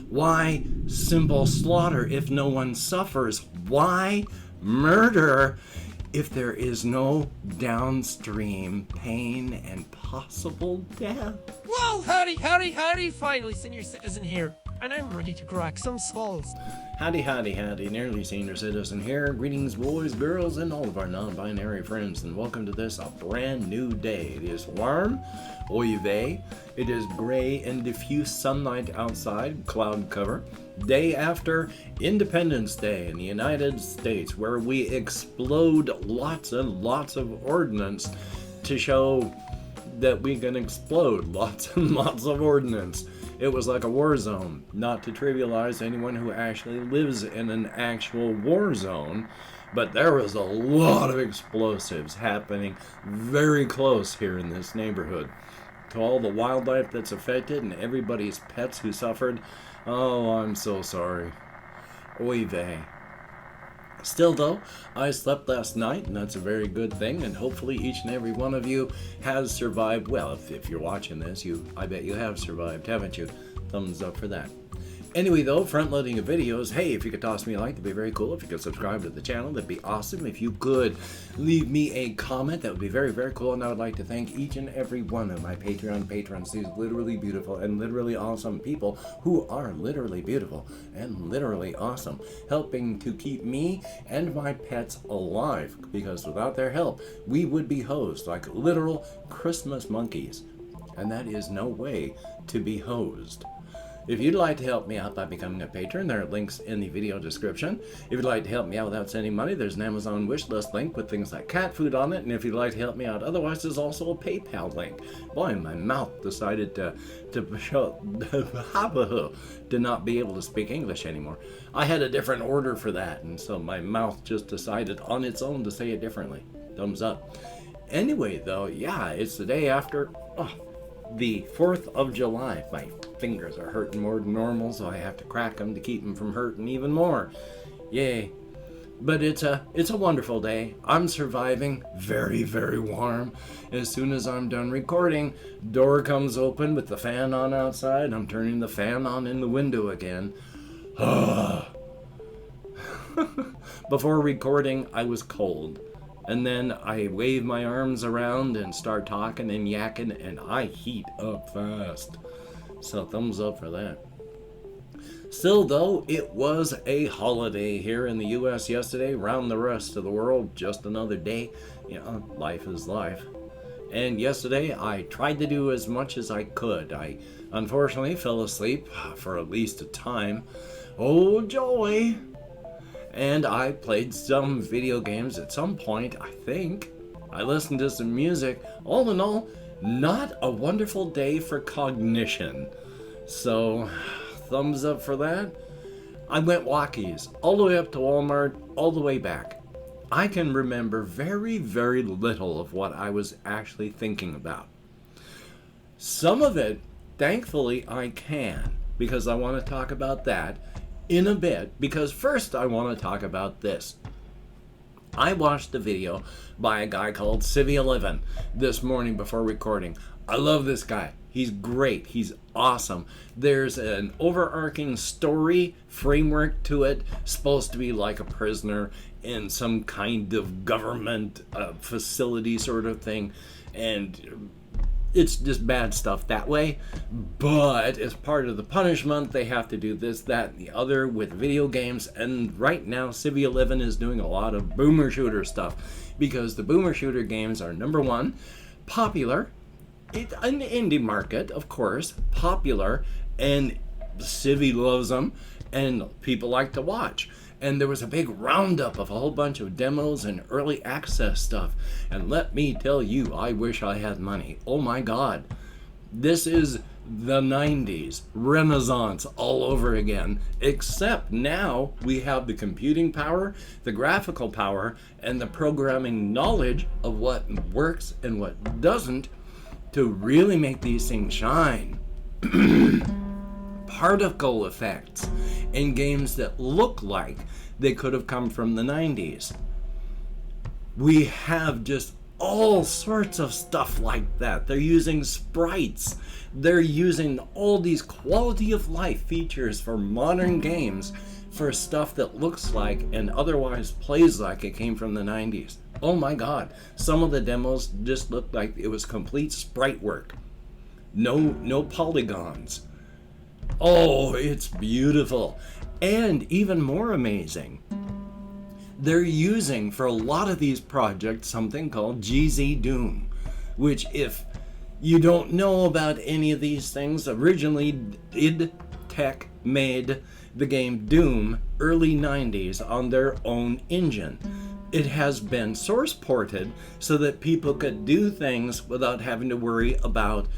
Why simple slaughter if no one suffers? Why murder if there is no downstream pain and possible death? Whoa, howdy, finally Senior Citizen here, and I'm ready to crack some skulls. Howdy, Nearly Senior Citizen here. Greetings, boys, girls, and all of our non-binary friends, and welcome to this, a brand new day. It is warm, oy vey. It is gray and diffuse sunlight outside, cloud cover. Day after Independence Day in the United States, where we explode lots and lots of ordnance to show that we can explode lots and lots of ordnance. It was like a war zone, not to trivialize anyone who actually lives in an actual war zone, but there was a lot of explosives happening very close here in this neighborhood. To all the wildlife that's affected and everybody's pets who suffered, oh, I'm so sorry. Oy vey. Still though, I slept last night, and that's a very good thing, and hopefully each and every one of you has survived. Well, if you're watching this, I bet you have survived, haven't you? Thumbs up for that. Anyway though, front-loading of videos, hey, if you could toss me a like, that'd be very cool. If you could subscribe to the channel, that'd be awesome. If you could leave me a comment, that would be very, very cool. And I would like to thank each and every one of my Patreon patrons, these literally beautiful and literally awesome people who are literally beautiful and literally awesome, helping to keep me and my pets alive, because without their help, we would be hosed like literal Christmas monkeys. And that is no way to be hosed. If you'd like to help me out by becoming a patron, there are links in the video description. If you'd like to help me out without sending money, there's an Amazon wishlist link with things like cat food on it. And if you'd like to help me out otherwise, there's also a PayPal link. Boy, my mouth decided to not be able to speak English anymore. I had a different order for that, and so my mouth just decided on its own to say it differently. Thumbs up. Anyway, though, yeah, it's the day after the 4th of July. My fingers are hurting more than normal, so I have to crack them to keep them from hurting even more. Yay. But it's a wonderful day. I'm surviving. Very, very warm. As soon as I'm done recording, door comes open with the fan on outside. I'm turning the fan on in the window again. Before recording, I was cold. And then I wave my arms around and start talking and yakking, and I heat up fast. So thumbs up for that. Still though, it was a holiday here in the US yesterday. Around the rest of the world, just another day. You know, life is life. And yesterday, I tried to do as much as I could. I unfortunately fell asleep for at least a time. Oh joy! And I played some video games at some point, I think. I listened to some music. All in all, not a wonderful day for cognition. So, thumbs up for that. I went walkies all the way up to Walmart, all the way back. I can remember very, very little of what I was actually thinking about. Some of it, thankfully, I can, because I want to talk about that in a bit, because first I want to talk about this. I watched a video by a guy called Civvy11 this morning before recording. I love this guy. He's great. He's awesome. There's an overarching story framework to it, supposed to be like a prisoner in some kind of government facility sort of thing, and it's just bad stuff that way. But as part of the punishment, they have to do this, that, and the other with video games. And right now, Civvy11 is doing a lot of boomer shooter stuff, because the boomer shooter games are, number one, popular. In the indie market, of course, popular, and Civvy loves them, and people like to watch. And there was a big roundup of a whole bunch of demos and early access stuff. And let me tell you, I wish I had money. Oh my God. This is the 90s Renaissance all over again, except now we have the computing power, the graphical power, and the programming knowledge of what works and what doesn't to really make these things shine. Particle effects in games that look like they could have come from the 90s. We have just all sorts of stuff like that. They're using sprites. They're using all these quality of life features for modern games for stuff that looks like and otherwise plays like it came from the 90s. Oh my god, some of the demos just looked like it was complete sprite work. No polygons. Oh, it's beautiful. And even more amazing, they're using for a lot of these projects something called GZ Doom, which, if you don't know about any of these things, originally id Tech made the game Doom early 90s on their own engine. It has been source ported so that people could do things without having to worry about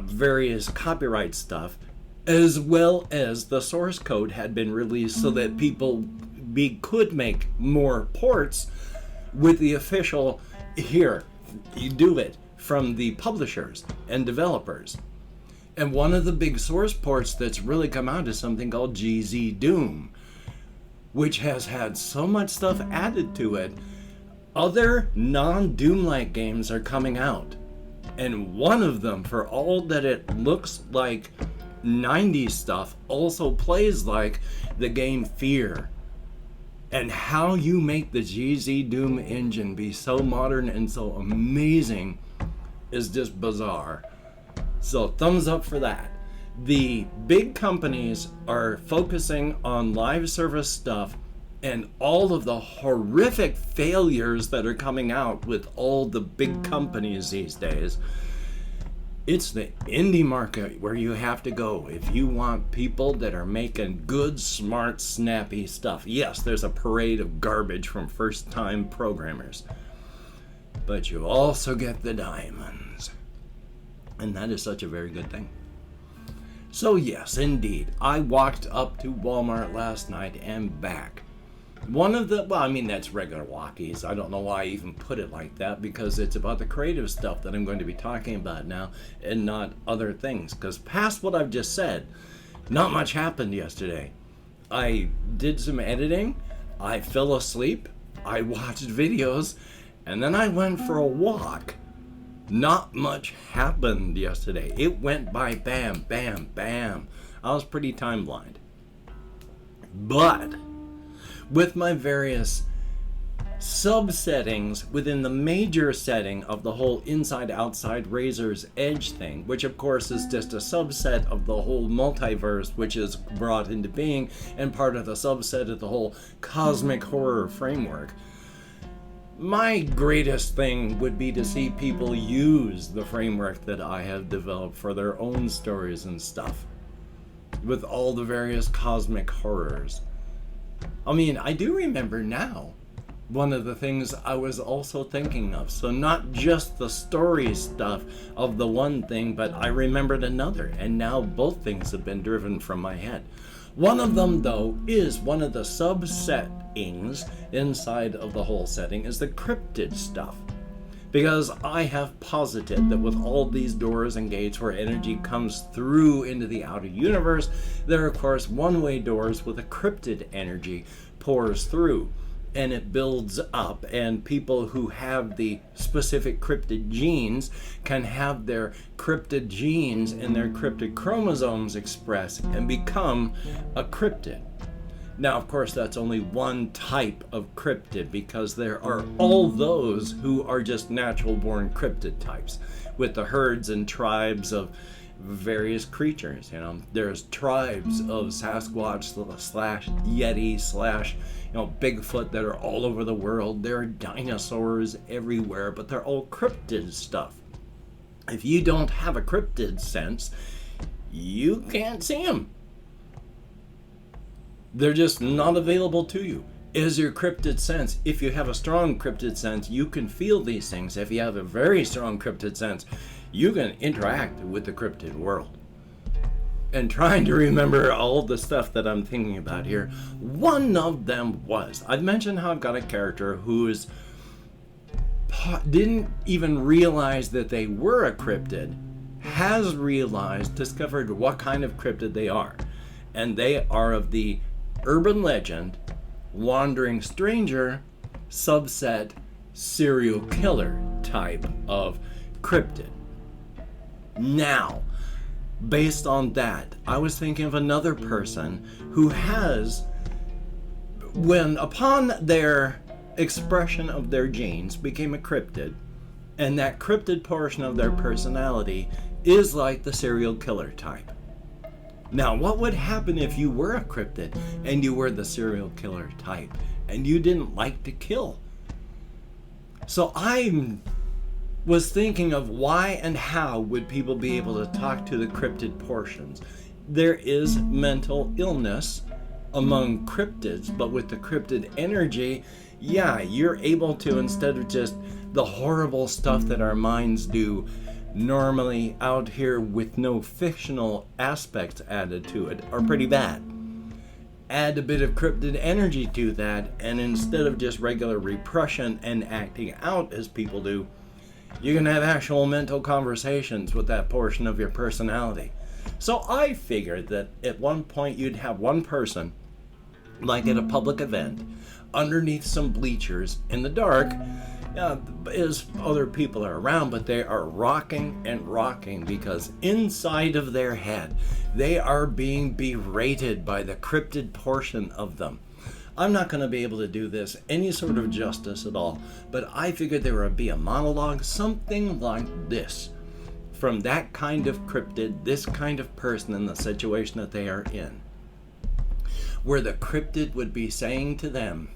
various copyright stuff, as well as the source code had been released so that people could make more ports with the official, here, you do it, from the publishers and developers. And one of the big source ports that's really come out is something called GZ Doom, which has had so much stuff added to it. Other non-Doom-like games are coming out. And one of them, for all that it looks like 90s stuff, also plays like the game Fear. And how you make the GZ Doom engine be so modern and so amazing is just bizarre. So thumbs up for that. The big companies are focusing on live service stuff, and all of the horrific failures that are coming out with all the big companies these days. It's the indie market where you have to go if you want people that are making good, smart, snappy stuff. Yes, there's a parade of garbage from first-time programmers, but you also get the diamonds. And that is such a very good thing. So yes, indeed, I walked up to Walmart last night and back. That's regular walkies. I don't know why I even put it like that, because it's about the creative stuff that I'm going to be talking about now and not other things. Because past what I've just said, not much happened yesterday. I did some editing, I fell asleep, I watched videos, and then I went for a walk. Not much happened yesterday. It went by bam, bam, bam. I was pretty time blind. But with my various subsettings within the major setting of the whole inside-outside razor's edge thing, which of course is just a subset of the whole multiverse which is brought into being and part of the subset of the whole cosmic horror framework, my greatest thing would be to see people use the framework that I have developed for their own stories and stuff, with all the various cosmic horrors. I mean, I do remember now one of the things I was also thinking of. So not just the story stuff of the one thing, but I remembered another, and now both things have been driven from my head. One of them, though, is one of the subsettings inside of the whole setting is the cryptid stuff. Because I have posited that with all these doors and gates where energy comes through into the outer universe, there are of course one-way doors with a cryptid energy pours through, and it builds up, and people who have the specific cryptid genes can have their cryptid genes and their cryptid chromosomes express and become a cryptid. Now, of course, that's only one type of cryptid, because there are all those who are just natural-born cryptid types, with the herds and tribes of various creatures. You know, there's tribes of Sasquatch slash Yeti slash, Bigfoot that are all over the world. There are dinosaurs everywhere, but they're all cryptid stuff. If you don't have a cryptid sense, you can't see them. They're just not available to you. Is your cryptid sense? If you have a strong cryptid sense, you can feel these things. If you have a very strong cryptid sense, you can interact with the cryptid world. And trying to remember all the stuff that I'm thinking about here, one of them was, I've mentioned how I've got a character who's didn't even realize that they were a cryptid, has realized, discovered what kind of cryptid they are. And they are of the urban legend, wandering stranger, subset, serial killer type of cryptid. Now, based on that, I was thinking of another person who has, when upon their expression of their genes, became a cryptid, and that cryptid portion of their personality is like the serial killer type. Now, what would happen if you were a cryptid and you were the serial killer type and you didn't like to kill? So I was thinking of why and how would people be able to talk to the cryptid portions. There is mental illness among cryptids, but with the cryptid energy, yeah, you're able to, instead of just the horrible stuff that our minds do normally out here with no fictional aspects added to it, are pretty bad. Add a bit of cryptid energy to that, and instead of just regular repression and acting out as people do, you can have actual mental conversations with that portion of your personality. So I figured that at one point you'd have one person, like at a public event, underneath some bleachers in the dark, as other people are around, but they are rocking and rocking because inside of their head they are being berated by the cryptid portion of them. I'm not going to be able to do this any sort of justice at all, but I figured there would be a monologue, something like this, from that kind of cryptid, this kind of person in the situation that they are in, where the cryptid would be saying to them,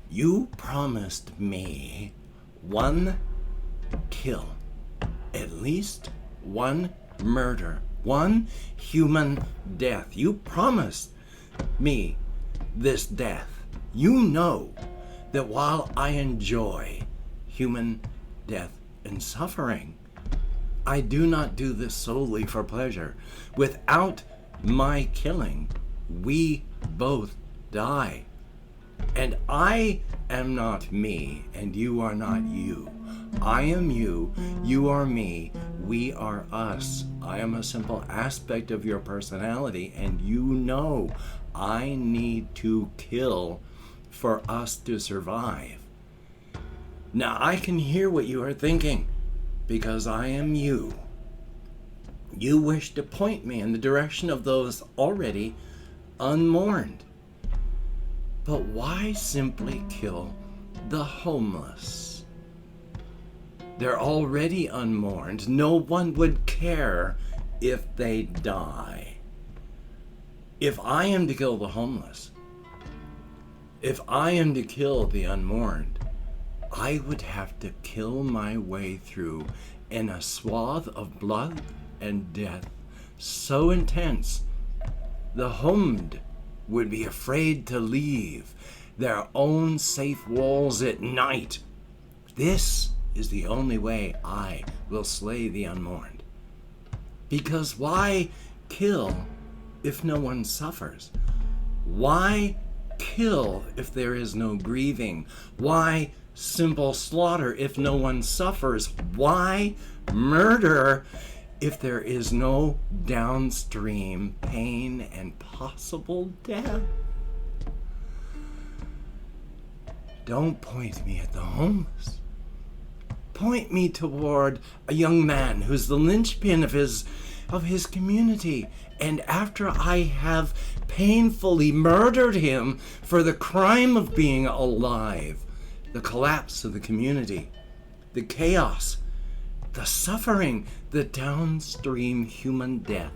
"You promised me one kill, at least one murder, one human death. You promised me this death. You know that while I enjoy human death and suffering, I do not do this solely for pleasure. Without my killing, we both die. And I am not me, and you are not you. I am you, you are me, we are us. I am a simple aspect of your personality, and you know I need to kill for us to survive." Now I can hear what you are thinking, because I am you. You wish to point me in the direction of those already unmourned. But why simply kill the homeless? They're already unmourned. No one would care if they die. If I am to kill the homeless, if I am to kill the unmourned, I would have to kill my way through in a swath of blood and death so intense, the homed would be afraid to leave their own safe walls at night. This is the only way I will slay the unmourned. Because why kill if no one suffers? Why kill if there is no grieving? Why simple slaughter if no one suffers? Why murder if there is no downstream pain and possible death? Don't point me at the homeless. Point me toward a young man who's the linchpin of his community, and after I have painfully murdered him for the crime of being alive, the collapse of the community, the chaos, the suffering, the downstream human death.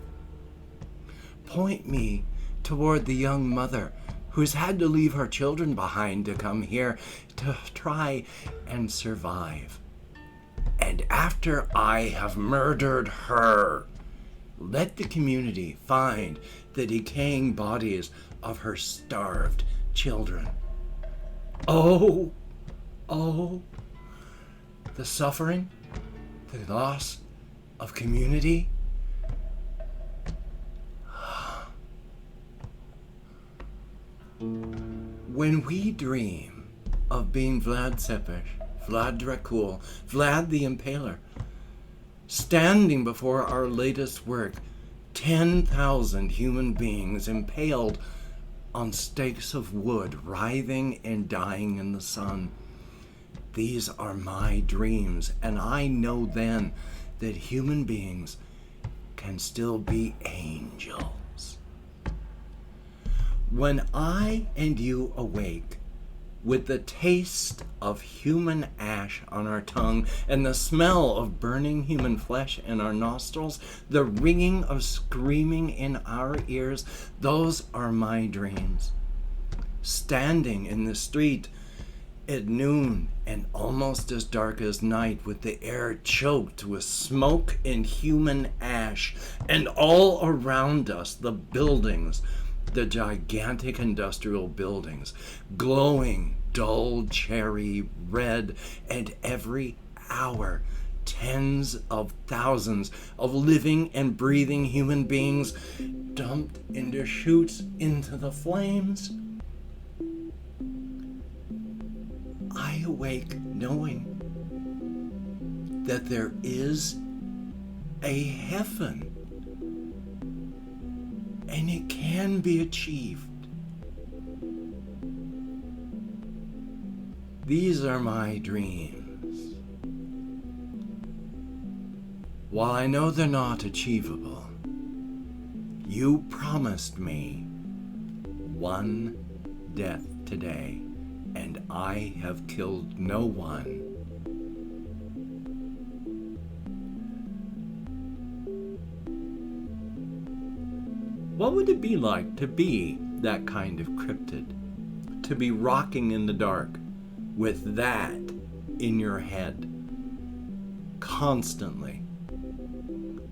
Point me toward the young mother who's had to leave her children behind to come here to try and survive. And after I have murdered her, let the community find the decaying bodies of her starved children. Oh, the suffering, the loss of community. When we dream of being Vlad Tepes, Vlad Dracul, Vlad the Impaler, standing before our latest work, 10,000 human beings impaled on stakes of wood, writhing and dying in the sun, These are my dreams, and I know then that human beings can still be angels. When I and you awake, with the taste of human ash on our tongue and the smell of burning human flesh in our nostrils, the ringing of screaming in our ears, those are my dreams. Standing in the street at noon and almost as dark as night, with the air choked with smoke and human ash, and all around us the buildings, the gigantic industrial buildings, glowing dull cherry red, and every hour tens of thousands of living and breathing human beings dumped into chutes into the flames. I awake knowing that there is a heaven, and it can be achieved. These are my dreams. While I know they're not achievable, you promised me one death today, and I have killed no one. What would it be like to be that kind of cryptid? To be rocking in the dark with that in your head constantly.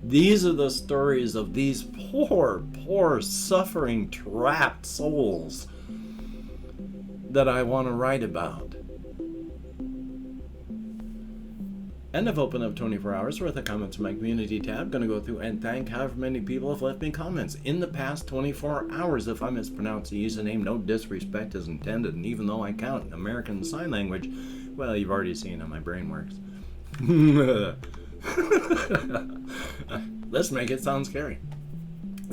These are the stories of these poor, suffering, trapped souls that I want to write about. And I've opened up 24 hours worth of comments in my community tab. Going to go through and thank however many people have left me comments in the past 24 hours. If I mispronounce the username, no disrespect is intended. And even though I count American Sign Language, well, you've already seen how my brain works. Let's make it sound scary.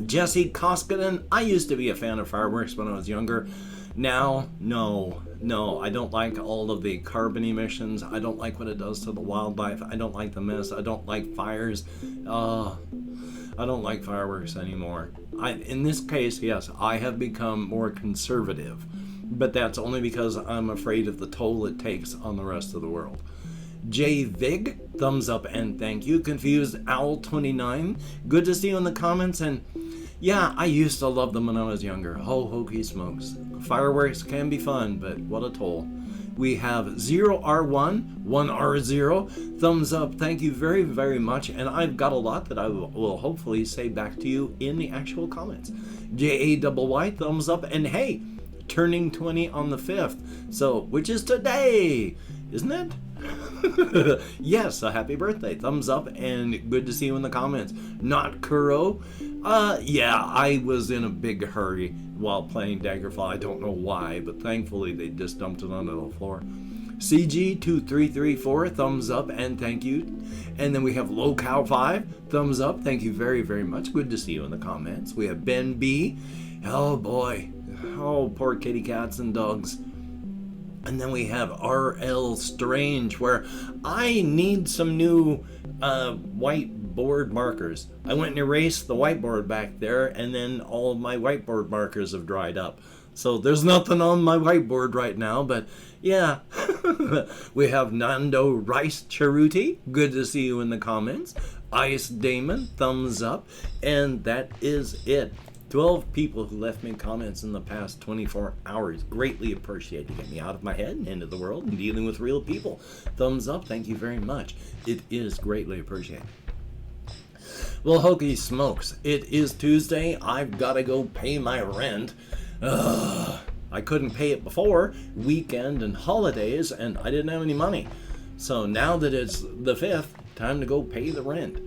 Jesse Koskinen, I used to be a fan of fireworks when I was younger. Now, no, I don't like all of the carbon emissions. I don't like what it does to the wildlife. I don't like the mess. I don't like fires. I don't like fireworks anymore. In this case, yes, I have become more conservative, but that's only because I'm afraid of the toll it takes on the rest of the world. J Vig, thumbs up and thank you. Confused Owl 29, good to see you in the comments. And yeah, I used to love them when I was younger. Ho hokey smokes. Fireworks can be fun, but what a toll. We have 0R1, 1R0, thumbs up, thank you very, very much. And I've got a lot that I will hopefully say back to you in the actual comments. JAYY, thumbs up, and hey, turning 20 on the 5th, so, which is today, isn't it? Yes, a happy birthday, thumbs up, and good to see you in the comments. Not Kuro. Yeah, I was in a big hurry while playing Daggerfall. I don't know why, but thankfully they just dumped it onto the floor. CG2334, thumbs up and thank you. And then we have LowCow5, thumbs up, thank you very, very much. Good to see you in the comments. We have Ben B. Oh boy. Oh, poor kitty cats and dogs. And then we have RL Strange, where I need some new whiteboard markers. I went and erased the whiteboard back there, and then all of my whiteboard markers have dried up. So there's nothing on my whiteboard right now, but yeah. We have Nando Rice Charuti, good to see you in the comments. Ice Damon, thumbs up, and that is it. 12 people who left me comments in the past 24 hours. Greatly appreciate to get me out of my head and into the world and dealing with real people. Thumbs up, thank you very much. It is greatly appreciated. Well, hokey smokes, it is Tuesday. I've got to go pay my rent. I couldn't pay it before, weekend and holidays, and I didn't have any money. So now that it's the 5th, time to go pay the rent.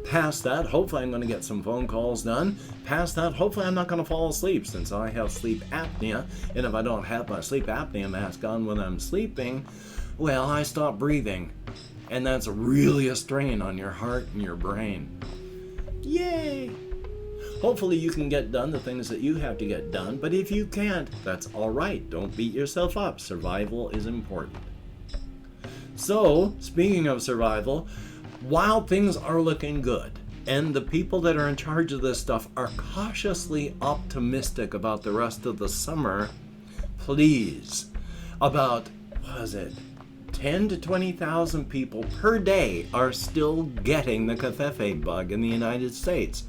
Past that, hopefully I'm going to get some phone calls done. Past that, hopefully I'm not going to fall asleep since I have sleep apnea. And if I don't have my sleep apnea mask on when I'm sleeping, well, I stop breathing. And that's really a strain on your heart and your brain. Yay! Hopefully you can get done the things that you have to get done. But if you can't, that's all right. Don't beat yourself up. Survival is important. So, speaking of survival, while things are looking good, and the people that are in charge of this stuff are cautiously optimistic about the rest of the summer, please, about, 10 to 20,000 people per day are still getting the Covfefe bug in the United States.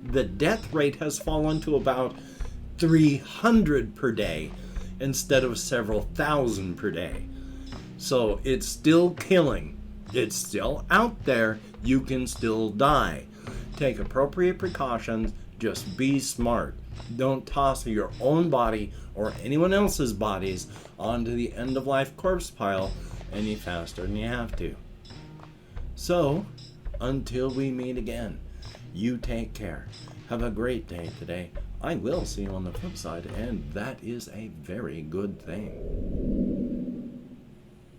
The death rate has fallen to about 300 per day instead of several thousand per day. So it's still killing. It's still out there. You can still die. Take appropriate precautions. Just be smart. Don't toss your own body or anyone else's bodies onto the end-of-life corpse pile any faster than you have to. So, until we meet again, you take care. Have a great day today. I will see you on the flip side, and that is a very good thing.